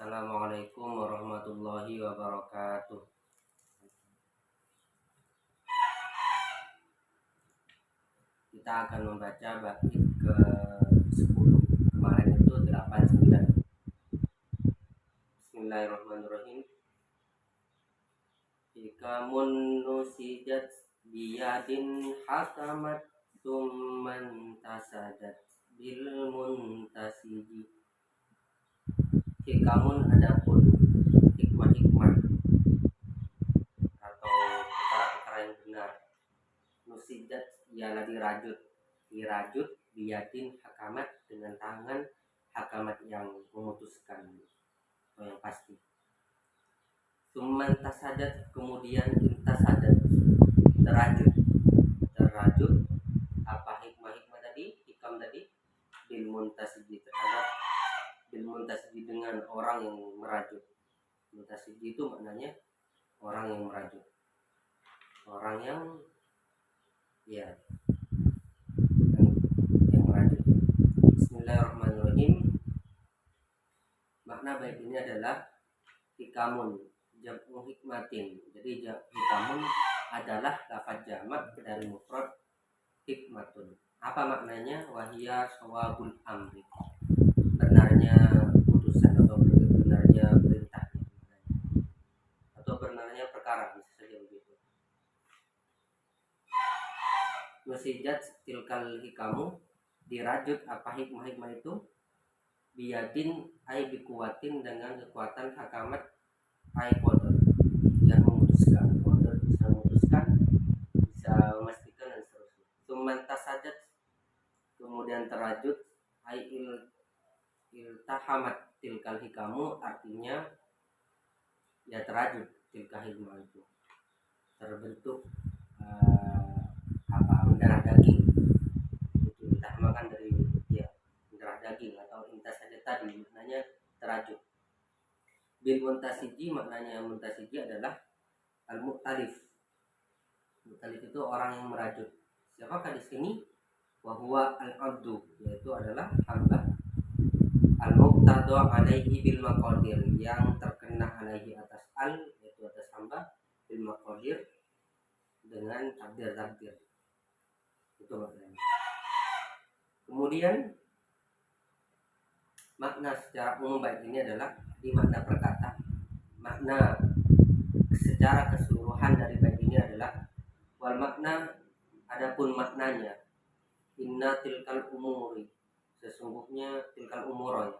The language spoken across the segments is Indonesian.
Assalamualaikum warahmatullahi wabarakatuh. Kita akan membaca bait ke 10. Kemarin itu 8, 9. Bismillahirrahmanirrahim. Hikamun nusijat biyadin hakamat tumman tasadat bil muntasiji. Hikamun adapun hikmah-hikmah atau perkara-perkara yang benar. Nusijat ialah dirajut biyadin hakamat dengan tangan hakamat yang memutuskan atau yang pasti. Summan tasadat kemudian intasadat terajut apa hikmah tadi, hikam tadi bil muntasiji dengan orang yang merajut. Muntasiji itu maknanya orang yang merajut, orang yang merajut. Bismillahirrahmanirrahim. Makna bait ini adalah hikamun jam'u hikmatin. Jadi hikamun adalah lafaz jamak dari mufrad hikmatun. Apa maknanya? Wahia shawabul amri, benarnya putusan atau benarnya perintah atau benarnya perkara, bisa saja begitu. Nusijat tilkal hikamu, dirajut apa hikmah itu biyadin ay bikuatin dengan kekuatan hakamat ay qadar yang memutuskan, qadar bisa memutuskan, bisa memastikan dan seterusnya. Tsumman tasadat kemudian terajut ay iltahamat tilkal hikamu, artinya terajut tilkal hikmah itu terbentuk mendarah daging. Itu iltahamakan dari mendarah daging atau intas saja tadi maknanya terajut. Bil muntasiji, maknanya muntasiji adalah al-mu'talif. Mu'talif itu orang yang merajut. Siapakah di sini? Wa huwa al-abdu, yaitu adalah hamba. Al-muqtadu alaihi bil maqadir, yang terkena alaihi atas yaitu atas hamba, bil maqadir dengan takdir. Itu maknanya. Kemudian makna secara umum bait ini adalah di makna perkata. Makna secara keseluruhan dari bait ini adalah wal makna, adapun maknanya inna tilkal umuri, sesungguhnya tilkal umuroy,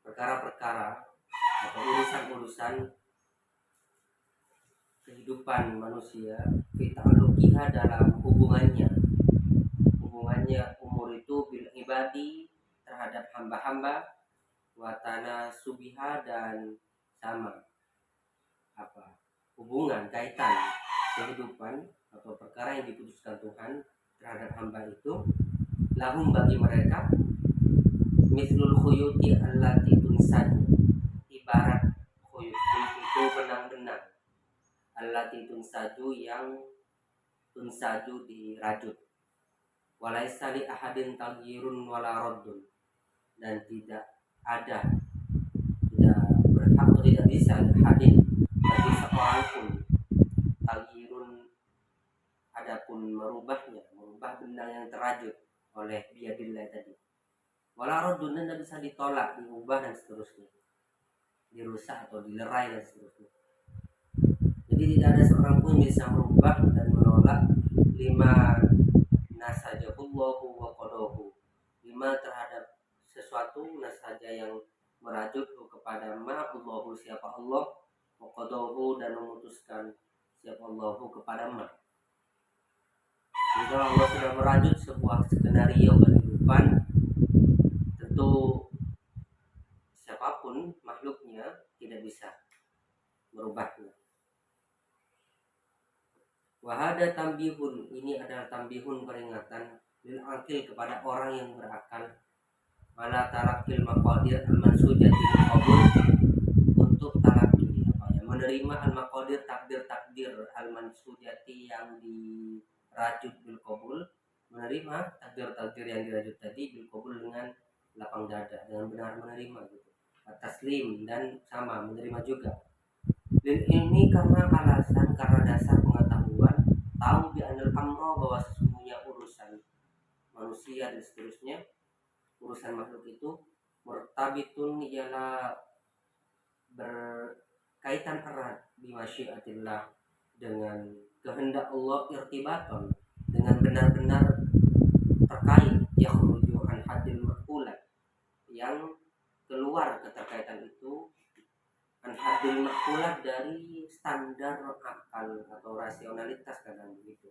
perkara-perkara atau urusan-urusan kehidupan manusia, fita'alukiha dalam hubungannya umur itu bil ibadi terhadap hamba-hamba, watana subiha dan sama hubungan kaitan kehidupan atau perkara yang diputuskan Tuhan terhadap hamba itu, lahum bagi mereka, mislul khuyuti allati tunsaju, ibarat khuyuti itu benang-benang, allati tunsaju yang tunsaju dirajut, walaisa li ahadin taghyirun wala raddun, dan tidak berhak atau tidak bisa hadin bagi seorang pun taghyirun, adapun merubah benang yang terajut oleh biyadillah tadi, wala raddun, dan tidak bisa ditolak, diubah dan seterusnya, dirusak atau dilerai dan seterusnya. Jadi tidak ada seorang pun bisa merubah dan menolak lima nasajahullahu wa qadahu, lima terhadap sesuatu nasaja yang merajut kepada Allahu siapa Allah, wa qadahu dan memutuskan siapa Allahu kepada ma. Jika Allah sudah merajut sebuah skenario kehidupan, tentu siapapun makhluknya tidak bisa merubahnya. Wahada tambihun, ini adalah tambihun, peringatan lil akil kepada orang yang berakal, mala talakil maqadir al-mansujati bil qabul, untuk talaki menerima al-maqadir takdir al-mansujati yang dirajut bil qabul, menerima takdir yang dirajut tadi bil qabul dengan lapang dada, dengan benar menerima gitu. taslim dan sama menerima juga. Dan ini karena alasan, karena dasar pengetahuan, tahu bi anil amro, bahwa sesungguhnya urusan manusia dan seterusnya, urusan makhluk itu murtabitun, ialah berkaitan erat bi masyiatillah, dengan kehendak Allah, irtibaton, dengan benar-benar terkait, yakhruju an hadil maqulat, yang keluar keterkaitan itu an hadil maqulat, dari standar akal atau rasionalitas, kadang begitu.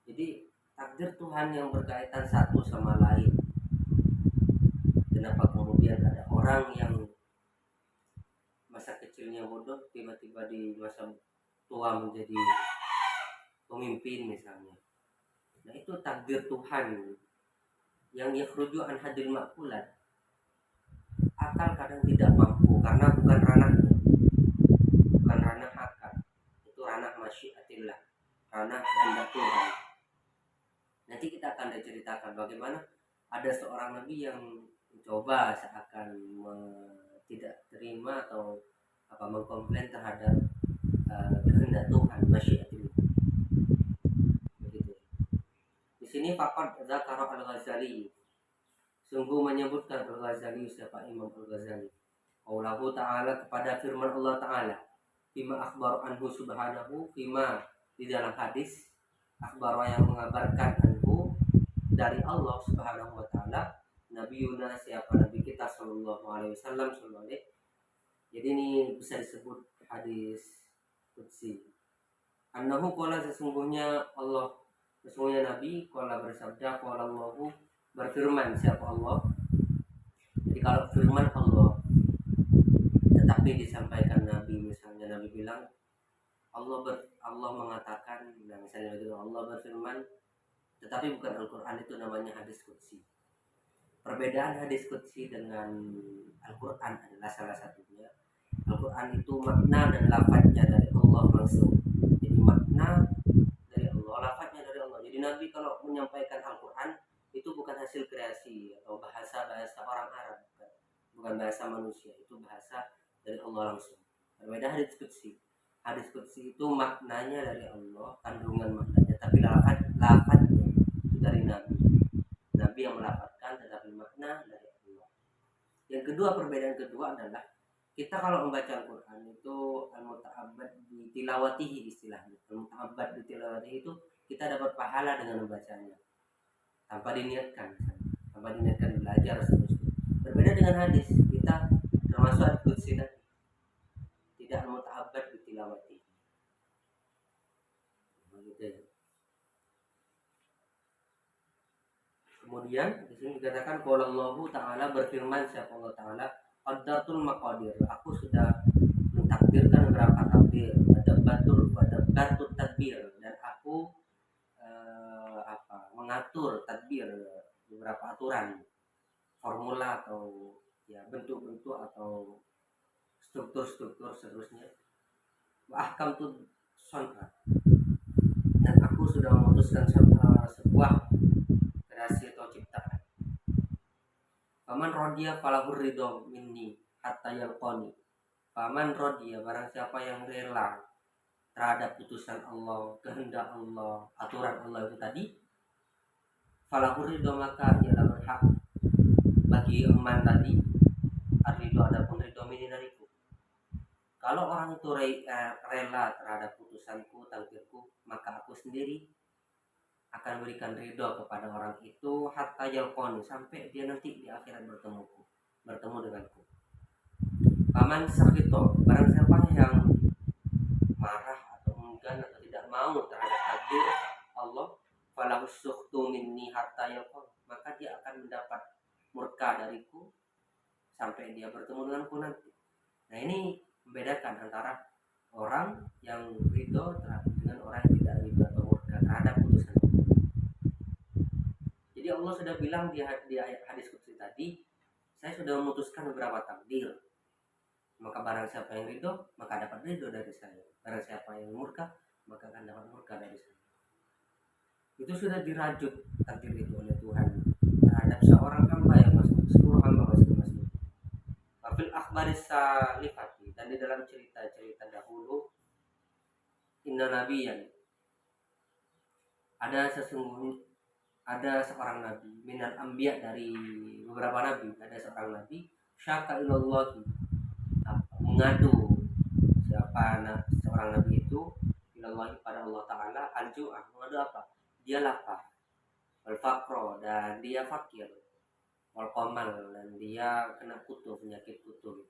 Jadi takdir Tuhan yang berkaitan satu sama lain. Kenapa kemudian ada orang yang masa kecilnya bodoh, tiba-tiba di masa tua menjadi pemimpin misalnya. Nah itu takdir Tuhan yang yakhruju an hadil maqulat. Akal kadang tidak mampu karena bukan ranah akal, itu ranah masyiatillah, ranah kehendak Tuhan. Nanti kita akan ceritakan bagaimana ada seorang nabi yang mencoba seakan tidak terima atau mengkomplain terhadap kehendak Tuhan, masyiatillah. Begitu. Di sini faqad zakara al-Ghazali, sungguh menyebutkan al-Ghazali, siapa Imam al-Ghazali, Allahu Ta'ala, kepada firman Allah Ta'ala, fima akhbar anhu subhanahu, fima di dalam hadis, akhbar yang mengabarkan anhu dari Allah Subhanahu wa Ta'ala, Nabi Yuna, siapa Nabi kita Sallallahu Alaihi Wasallam. Jadi ini bisa disebut hadis qudsi. Annahu qala, sesungguhnya Nabi qala bersabda, qala Allahu, berfirman siapa Allah. Jadi kalau firman Allah tetapi disampaikan Nabi, misalnya Nabi bilang Allah mengatakan, nah misalnya begitu, Allah berfirman tetapi bukan Al-Quran, itu namanya hadis qudsi. Perbedaan hadis qudsi dengan Al-Quran adalah salah satunya, Al-Quran itu makna dan lafadznya dari Allah langsung. Jadi makna dari Allah, lafadznya dari Allah. Jadi Nabi kalau menyampaikan Al-Quran itu bukan hasil kreasi atau bahasa orang Arab, bukan bahasa manusia, itu bahasa dari Allah langsung. Berbeda hadis qudsi. Hadis qudsi itu maknanya dari Allah, kandungan maknanya, tapi lafadznya itu dari Nabi yang melafadzkan, tetapi makna dari Allah. Yang kedua, perbedaan kedua adalah kita kalau membaca Al-Quran itu al-muta'abbad bi tilawatihi, istilahnya al-muta'abbad bi tilawatihi, itu kita dapat pahala dengan membacanya tanpa diniatkan belajar seterusnya. Berbeda dengan hadis, kita termasuk al-qudsi tadi, tidak al-muta'abbad bi tilawatihi. Begitu ya. Kemudian di sini dikatakan qala Allahu Ta'ala, berfirman siapa Allah Ta'ala, qaddatul maqadir, aku sudah mentakdirkan beberapa takdir, wadabbatut tadbir, dan aku mengatur tadbir, beberapa aturan, formula atau ya bentuk-bentuk atau struktur seterusnya. Wa ahkamtu sun'a, dan aku sudah memutuskan sebuah kreasi atau ciptaan. Faman rodiya falahur ridho minni hatta yalqani. Faman rodiya, barang siapa yang rela terhadap putusan Allah, kehendak Allah, aturan Allah itu tadi, falahur ridho, maka ialah berhak bagi eman tadi ar-ridho, adapun ridho minni dariku. Kalau orang itu rela terhadap putusanku, takdirku, maka aku sendiri akan berikan ridho kepada orang itu hatta yalqani, sampai dia nanti di akhirat bertemu denganku. Paman sakito, barang siapa yang marah atau enggan atau tidak mau terhadap takdir Allah, falahu sukhtu minni hatta yalqani, maka dia akan mendapat murka dariku sampai dia bertemu denganku nanti. Nah ini membedakan antara orang yang ridho dengan orang yang tidak ridho atau murka terhadap putusan. Jadi Allah sudah bilang di hadis qudsi tadi, saya sudah memutuskan beberapa takdir, maka barang siapa yang ridho maka dapat ridho dari saya, barang siapa yang murka maka akan dapat murka dari saya. Itu sudah dirajut takdir itu oleh Tuhan terhadap seorang hamba yang masuk surga Muhammad SAW. Wafil akhbaris salifati, dan di dalam cerita-cerita dahulu, inna nabiyan, ada seorang nabi minal anbiya, dari beberapa nabi, ada seorang nabi syaka ilallahi, mengadu seorang nabi itu ilallahi, pada Allah Ta'ala, al-ju'ah, mengadu apa? Dia lapar, wal faqro, dan dia fakir, wal qamal, dan dia kena kutu, penyakit kutu.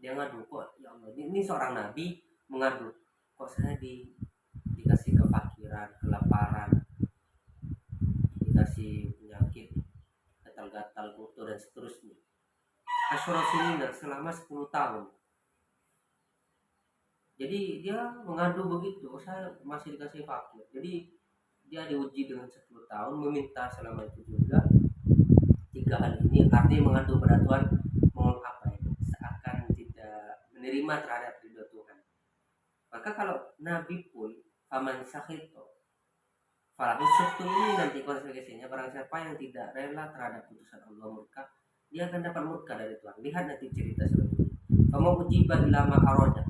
Dia ngadu, kok ya Allah, ini seorang nabi mengadu, kok saya dikasih kefakiran, kelaparan, dikasih penyakit gatal-gatal, kutu, dan seterusnya. Asyura sinina, selama 10 tahun. Jadi dia mengadu begitu, saya masih dikasih fakir. Jadi dia diuji dengan 10 tahun, meminta selama itu juga 3 hal ini. Artinya mengadu pada Tuhan, mohon apa ya, seakan tidak menerima terhadap ridho Tuhan. Maka kalau Nabi pun faman sakhito falahu suhtun, ini nanti konsekuensinya, barang siapa yang tidak rela terhadap putusan Allah, murka, dia akan dapat murka dari Tuhan. Lihat nanti cerita selanjutnya. Kamu ujiban lama aroda,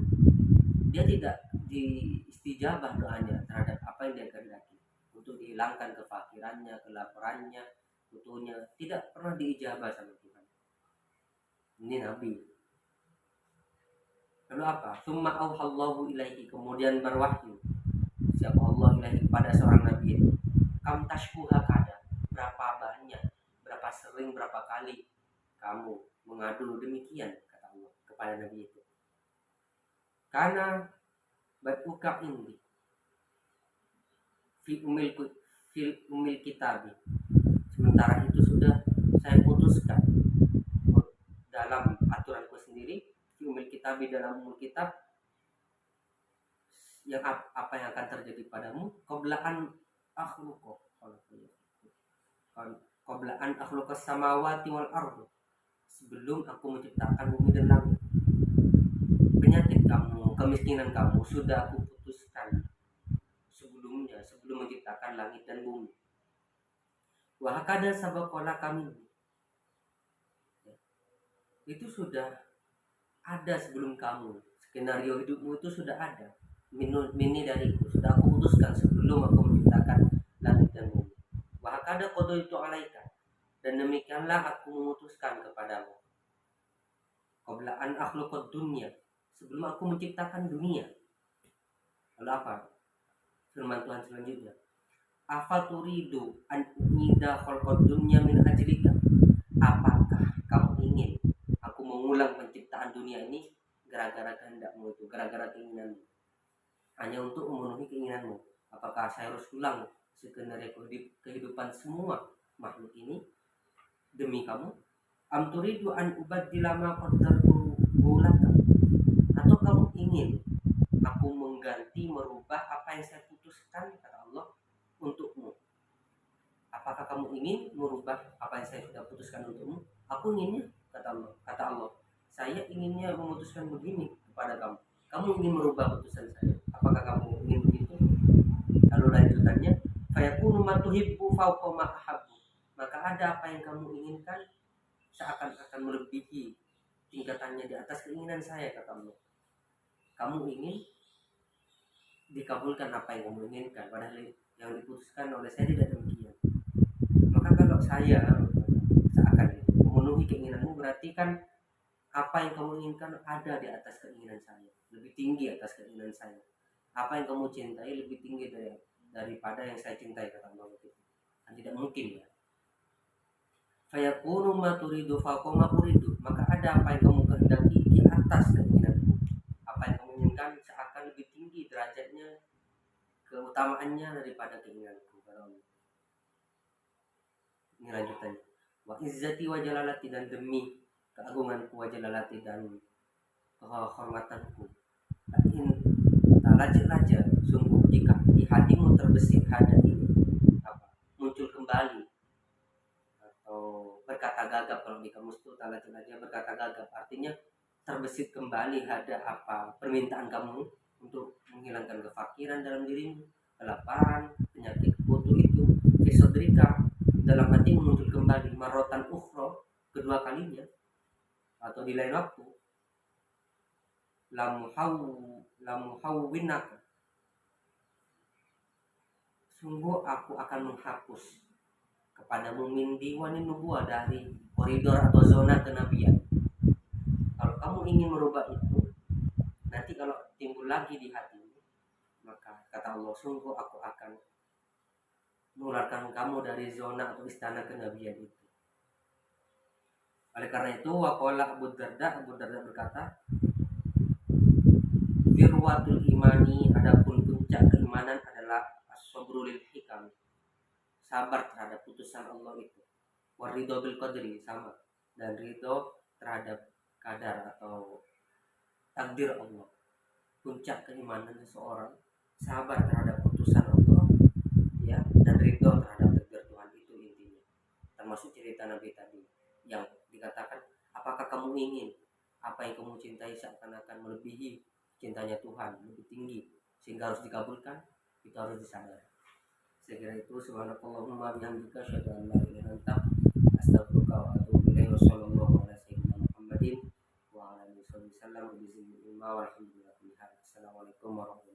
dia tidak diistijabah doanya terhadap apa yang dia kehendaki, untuk dihilangkan kefakirannya, kelaparannya, kutunya, tidak pernah diijabah sama Tuhan. Ini Nabi. Lalu apa? Summa auhallahu ilaihi, kemudian berwahyu siapa Allah ilaihi, pada seorang Nabi itu, kam tashkuha kada, berapa banyak, berapa sering, berapa kali kamu mengadu demikian, kata Allah kepada Nabi itu. Karena batuka indi fi umil kitabi, sementara itu sudah saya putuskan dalam aturanku sendiri, fi umil kitabi, dalam umul kitab, yang apa yang akan terjadi padamu, qoblaan akhluqas samawati wal ardu, sebelum aku menciptakan bumi dan langit. Penyakit kamu, kemiskinan kamu sudah aku putuskan sebelumnya, sebelum menciptakan langit dan bumi. Wa hakada sabaqala kami, itu sudah ada sebelum kamu, skenario hidupmu itu sudah ada, mini dariku, sudah aku putuskan sebelum aku menciptakan langit dan bumi. Wa hakada qadaitu alaika, dan demikianlah aku memutuskan kepadamu, qabla an akhluqad dunya, sebelum aku menciptakan dunia. Lalu apa firman Tuhan selanjutnya? Afaturidu an u'ida khalqad dunya min ajlika, apakah kamu ingin aku mengulang penciptaan dunia ini gara-gara kehendakmu itu, gara-gara keinginanmu, hanya untuk memenuhi keinginanmu? Apakah saya harus ulang skenario kehidupan semua makhluk ini demi kamu? Am turidu an ubaddila ma qaddartu laka, atau kamu ingin aku mengganti, merubah apa yang saya putuskan, kata Allah, untukmu? Apakah kamu ingin merubah apa yang saya sudah putuskan untukmu? Aku inginnya, kata Allah, saya inginnya memutuskan begini kepada kamu. Kamu ingin merubah putusan saya. Apakah kamu ingin begitu? Lalu lanjutannya, fayakunu ma tuhibbu fawqa ma ahabbu, maka ada apa yang kamu inginkan seakan-akan melebihi tingkatannya di atas keinginan saya, kata Allah. Kamu ingin dikabulkan apa yang kamu inginkan, padahal yang diputuskan oleh saya tidak demikian. Maka kalau saya seakan memenuhi keinginanmu, berarti kan apa yang kamu inginkan ada di atas keinginan saya, lebih tinggi atas keinginan saya. Apa yang kamu cintai lebih tinggi daripada yang saya cintai, kata Allah. Kan tidak mungkin ya. Fayakunu ma turidu fawqa ma uridu, maka ada apa yang kamu kehendaki di atas keinginanmu. Apa yang kamu inginkan seakan lebih tinggi derajatnya, keutamaannya daripada keinginanku, kata Allah. Ini lanjutannya. Wa izzati wa jalalati, dan demi keagunganku, wa jalalati, dan kehormatanku. In talaja, sungguh jika di hatimu terbesit hada ini, muncul kembali, atau berkata gagap, kalau di kamus itu talaja berkata gagap, artinya terbesit kembali ada apa permintaan kamu untuk menghilangkan kefakiran dalam dirimu, kelaparan, penyakit kutu itu, fisodrika, dalam hati muncul kembali, marotan ukhro, kedua kalinya atau di lain waktu, lamuhawwinaka, sungguh aku akan menghapus kepadamu min diwani nubuwah, dari koridor atau zona kenabian. Kalau kamu ingin merubah itu, nanti kalau timbul lagi di hatimu, maka kata Allah, sungguh aku akan mengeluarkan kamu dari zona atau istana kenabian itu. Oleh karena itu, waqala Abu Darda berkata, dirwatul imani, adapun puncak keimanan adalah as-sabru lil hikam, sabar terhadap putusan Allah itu. Waridho bil qadri, sama, dan ridho terhadap kadar atau takdir Allah. Puncak keimanan seseorang sabar terhadap putusan Allah, ya, dan ridho terhadap takdir Tuhan, itu intinya. Termasuk cerita Nabi tadi yang dikatakan, apakah kamu ingin apa yang kamu cintai seakan-akan melebihi cintanya Tuhan, lebih tinggi, sehingga harus dikabulkan? Itu harus disadari. Saya kira itu. Subhanakallahumma bihamdika, asyhadu an la ilaha illa anta, astaghfiruka wa atubu ilaik. Wassallallahu ala sayyidina Muhammadin wa ala alihi wasallam. Assalamualaikum warahmatullahi wabarakatuh.